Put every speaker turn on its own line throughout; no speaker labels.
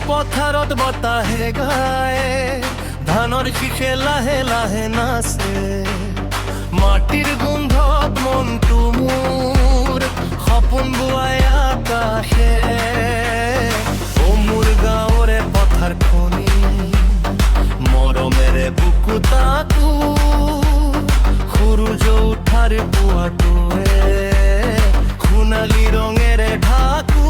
পথাৰত বতাহে গায়, ধানৰ শীষে লাহে লাহে নাচে। মাটিৰ গোন্ধত মনটো মোৰ সপোন বোৱাই আকাশে। অ মোৰ গাঁৱৰে পথাৰখনি মৰমেৰে বুকু তাকো, সূৰুজ উঠাৰ পুৱাটোৱে সোণালী ৰঙেৰে ঢাকো।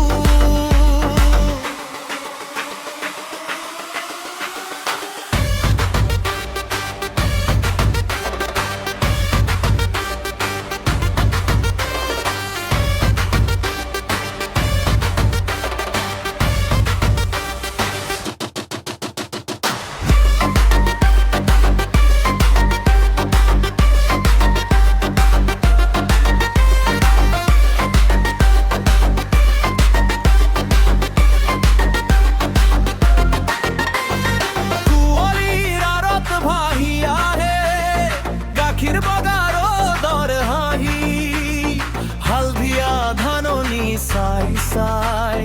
চাই চাই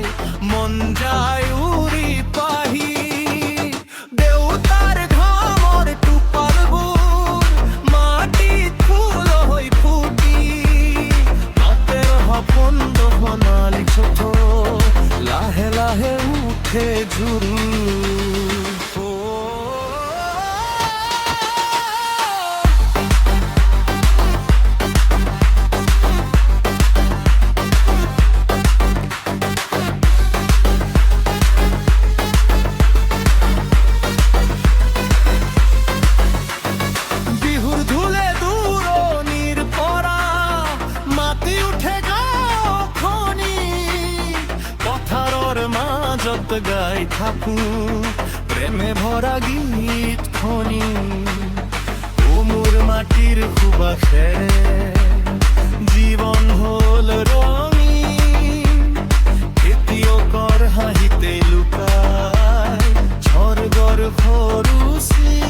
মন যায় উৰি পাহি, দেউতাৰ ঘামৰ টোপালবোৰ মাটিত ফুল হৈ ফুটি। হাতেৰ সপোন সোণালী চোখত লাহে লাহে উঠে জোৰো। মাজত গাই থাকো প্ৰেমে ভৰা গীত খনি, ও মোৰ মাটিৰ সুবাসেৰে জীৱন হ'ল ৰঙীন। খেতিয়কৰ হাঁহিতে লুকাই স্বৰ্গৰ সৰু চিন।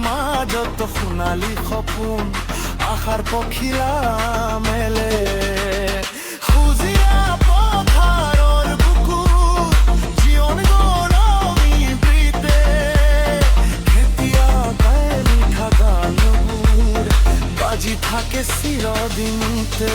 মাজত সোণালী সপোন আশাৰ পখিলা মেলে। সেউজীয়া পথাৰৰ বুকুত জীৱন গৰমি প্ৰীতে, খেতিয়কে মিঠা গানবোৰ বাজি থাকে চিৰদিনতে।